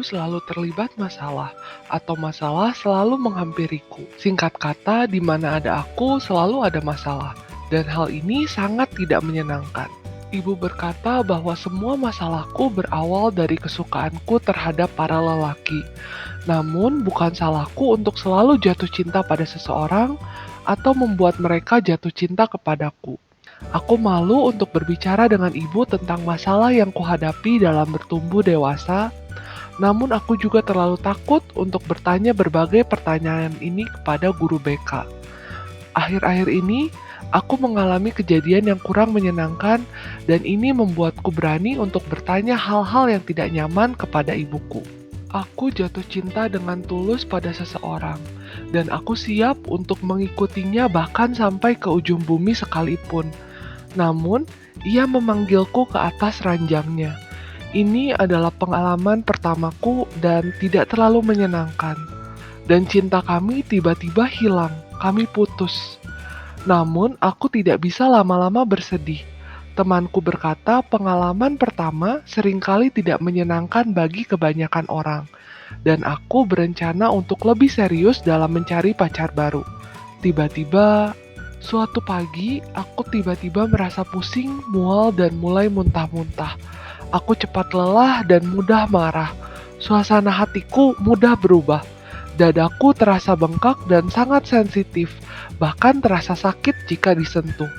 selalu terlibat masalah, atau masalah selalu menghampiriku. Singkat kata, di mana ada aku, selalu ada masalah, dan hal ini sangat tidak menyenangkan. Ibu berkata bahwa semua masalahku berawal dari kesukaanku terhadap para lelaki. Namun, bukan salahku untuk selalu jatuh cinta pada seseorang atau membuat mereka jatuh cinta kepadaku. Aku malu untuk berbicara dengan ibu tentang masalah yang kuhadapi dalam bertumbuh dewasa, namun aku juga terlalu takut untuk bertanya berbagai pertanyaan ini kepada guru BK. Akhir-akhir ini, aku mengalami kejadian yang kurang menyenangkan dan ini membuatku berani untuk bertanya hal-hal yang tidak nyaman kepada ibuku. Aku jatuh cinta dengan tulus pada seseorang, dan aku siap untuk mengikutinya bahkan sampai ke ujung bumi sekalipun. Namun, ia memanggilku ke atas ranjangnya. Ini adalah pengalaman pertamaku dan tidak terlalu menyenangkan. Dan cinta kami tiba-tiba hilang, kami putus. Namun, aku tidak bisa lama-lama bersedih. Temanku berkata pengalaman pertama seringkali tidak menyenangkan bagi kebanyakan orang. Dan aku berencana untuk lebih serius dalam mencari pacar baru. Tiba-tiba, suatu pagi, aku tiba-tiba merasa pusing, mual, dan mulai muntah-muntah. Aku cepat lelah dan mudah marah. Suasana hatiku mudah berubah. Dadaku terasa bengkak dan sangat sensitif, bahkan terasa sakit jika disentuh.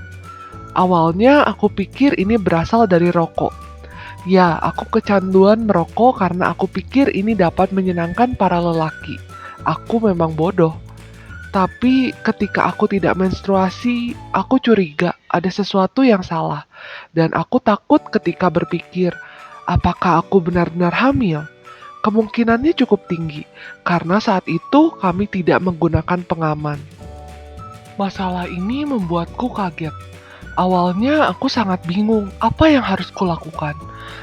Awalnya aku pikir ini berasal dari rokok. Ya, aku kecanduan merokok karena aku pikir ini dapat menyenangkan para lelaki. Aku memang bodoh. Tapi ketika aku tidak menstruasi, aku curiga ada sesuatu yang salah. Dan aku takut ketika berpikir, apakah aku benar-benar hamil? Kemungkinannya cukup tinggi, karena saat itu kami tidak menggunakan pengaman. Masalah ini membuatku kaget. Awalnya aku sangat bingung apa yang harus kulakukan.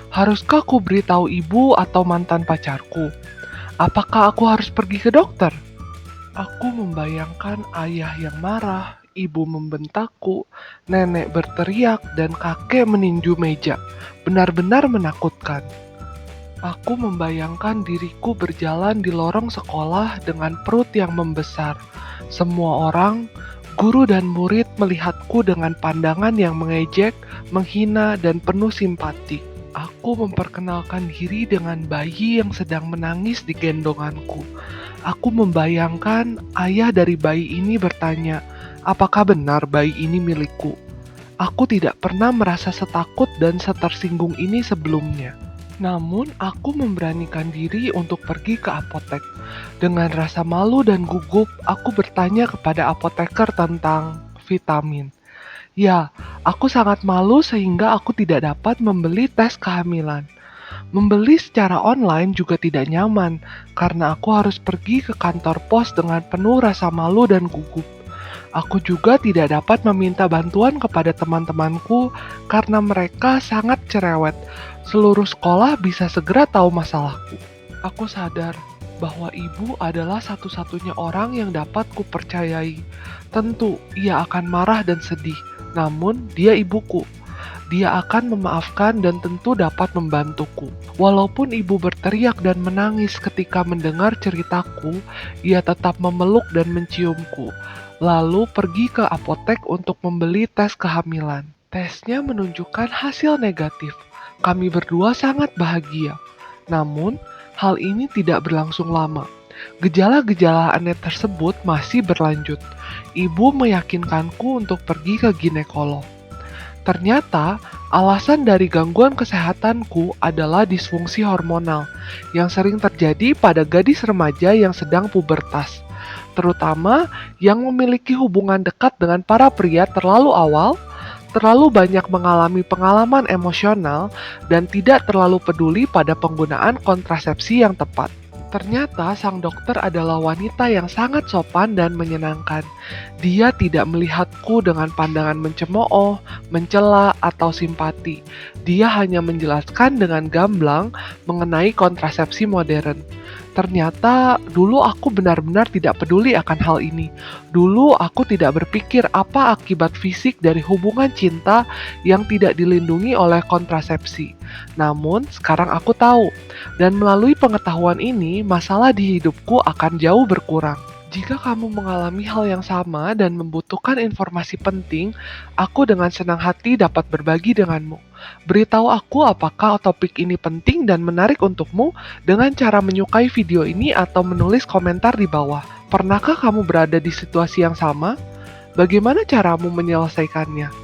Haruskah ku beritahu ibu atau mantan pacarku? Apakah aku harus pergi ke dokter? Aku membayangkan ayah yang marah, ibu membentakku, nenek berteriak, dan kakek meninju meja. Benar-benar menakutkan. Aku membayangkan diriku berjalan di lorong sekolah dengan perut yang membesar. Semua orang, guru dan murid melihatku dengan pandangan yang mengejek, menghina, dan penuh simpati. Aku memperkenalkan diri dengan bayi yang sedang menangis di gendonganku. Aku membayangkan ayah dari bayi ini bertanya, apakah benar bayi ini milikku? Aku tidak pernah merasa setakut dan setersinggung ini sebelumnya. Namun, aku memberanikan diri untuk pergi ke apotek. Dengan rasa malu dan gugup, aku bertanya kepada apoteker tentang vitamin. Ya, aku sangat malu sehingga aku tidak dapat membeli tes kehamilan. Membeli secara online juga tidak nyaman, karena aku harus pergi ke kantor pos dengan penuh rasa malu dan gugup. Aku juga tidak dapat meminta bantuan kepada teman-temanku karena mereka sangat cerewet. Seluruh sekolah bisa segera tahu masalahku. Aku sadar bahwa ibu adalah satu-satunya orang yang dapat kupercayai. Tentu, ia akan marah dan sedih, namun dia ibuku. Dia akan memaafkan dan tentu dapat membantuku. Walaupun ibu berteriak dan menangis ketika mendengar ceritaku, ia tetap memeluk dan menciumku. Lalu pergi ke apotek untuk membeli tes kehamilan. Tesnya menunjukkan hasil negatif. Kami berdua sangat bahagia. Namun, hal ini tidak berlangsung lama. Gejala-gejala aneh tersebut masih berlanjut. Ibu meyakinkanku untuk pergi ke ginekolog. Ternyata, alasan dari gangguan kesehatanku adalah disfungsi hormonal yang sering terjadi pada gadis remaja yang sedang pubertas, terutama yang memiliki hubungan dekat dengan para pria terlalu awal, terlalu banyak mengalami pengalaman emosional, dan tidak terlalu peduli pada penggunaan kontrasepsi yang tepat. Ternyata sang dokter adalah wanita yang sangat sopan dan menyenangkan. Dia tidak melihatku dengan pandangan mencemooh, mencela, atau simpati. Dia hanya menjelaskan dengan gamblang mengenai kontrasepsi modern. Ternyata dulu aku benar-benar tidak peduli akan hal ini. Dulu aku tidak berpikir apa akibat fisik dari hubungan cinta yang tidak dilindungi oleh kontrasepsi. Namun sekarang aku tahu, dan melalui pengetahuan ini, masalah di hidupku akan jauh berkurang. Jika kamu mengalami hal yang sama dan membutuhkan informasi penting, aku dengan senang hati dapat berbagi denganmu. Beritahu aku apakah topik ini penting dan menarik untukmu dengan cara menyukai video ini atau menulis komentar di bawah. Pernahkah kamu berada di situasi yang sama? Bagaimana caramu menyelesaikannya?